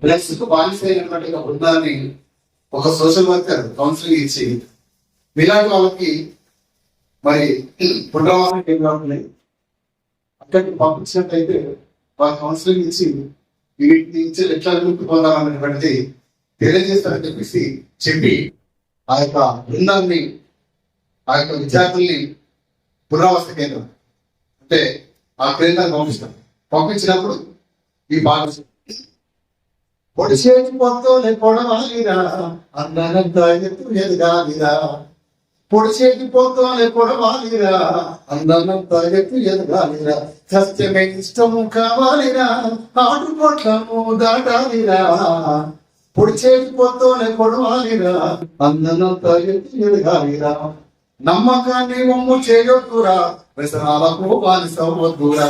Drugs కు బానిస అయినటువంటి ఒక బృందాన్ని ఒక సోషల్ వర్కర్ కౌన్సిలింగ్ ఇచ్చి ఇలాంటి వాళ్ళకి మరి పునరావాస కేంద్రాలని అక్కడికి పంపించినట్టయితే వాళ్ళ కౌన్సిలింగ్ ఇచ్చి వీటిని ఇచ్చి ఎట్లా విముక్తి పొందాలనేటువంటిది తెలియజేస్తారని చెప్పి ఆ యొక్క బృందాన్ని ఆ యొక్క విద్యార్థుల్ని పునరావాస కేంద్రం అంటే ఆ కేంద్రాన్ని పంపించినప్పుడు ఈ బాధ పొడి చేతి పొత్తులే పొడవాలిరా అందనంత ఎత్తు ఎదగాలిరా పొడి చేతి పొత్తులే పొడవాలిరా అందనంత ఎత్తు ఎదగాలిరా సత్యమే ఇష్టము కావాలిరా ఆటు పొట్లను దాటాలిరా పొడి చేతి పొత్తులే పొడవాలిరా అందనంత ఎత్తు ఎదగాలిరా నమ్మకాన్ని వమ్ము చేయొద్దురా వ్యసనాలకు బానిసవద్దురా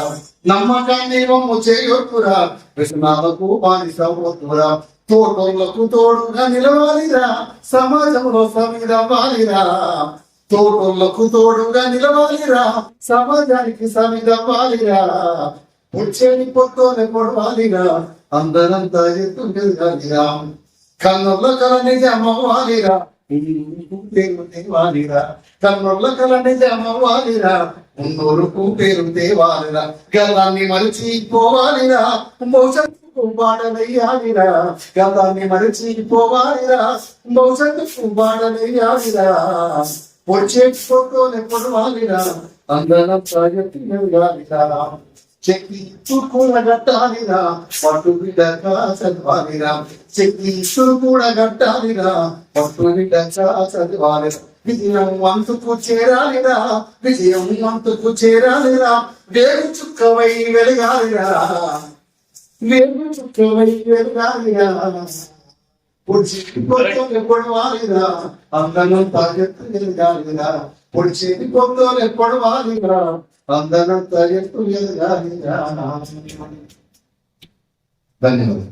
నమ్మకాన్ని వమ్ము చేయొద్దురా వ్యసనాలకు బానిసవద్దురా తోటోళ్లకు తోడుగా నిలవాలిరా సమాజంలో సమిదవ్వాలిరా తోటోళ్లకు తోడుగా నిలవాలిరా సమాజానికి సమిదవ్వాలిరా పొడిచేని పొత్తోనే పొడవాలిరా అందరంతా ఎత్తు ఎదగాలిరా కన్నుల కల నిజమవ్వాలిరా పేరు తేవాలిరా కన్నుల కల నిజమవ్వాలిరా ఉన్నూరుకు పేరు తేవాలిరా గతాన్ని మరిచిపోవాలిరా భవిష్యత్తుకు బాటలయ్యాలిరా గతాన్ని మరిచిపోవాలిరా భవిష్యత్తుకు బాటలయ్యాలిరా పొడిచేటి పొత్తోనే పొడవాలిరా అందరంతా ఎత్తు ఎదగాలిరా చెక్కి కూడా కట్టాలిరా పట్టు బిడ్డగా చదవాలిరా చెక్కి కూడా కట్టాలిరా పట్టు బిడ్డగా చదవాలిరా విజయం వంతుకు చేరాలిరా విజయం వంతుకు చేరాలిరా వేరు చుక్కవై వెలగాలిరా వేరు చుక్కవై వెలగాలిరా పొడిచేటి పొడవాలిరా అందనంతా ఎత్తు ఎదగాలిరా పొడిచేటి పొత్తోనే పొడవాలిరా అందనంతా ఎత్తు ఎదగాలిరా. ధన్యవాదాలు.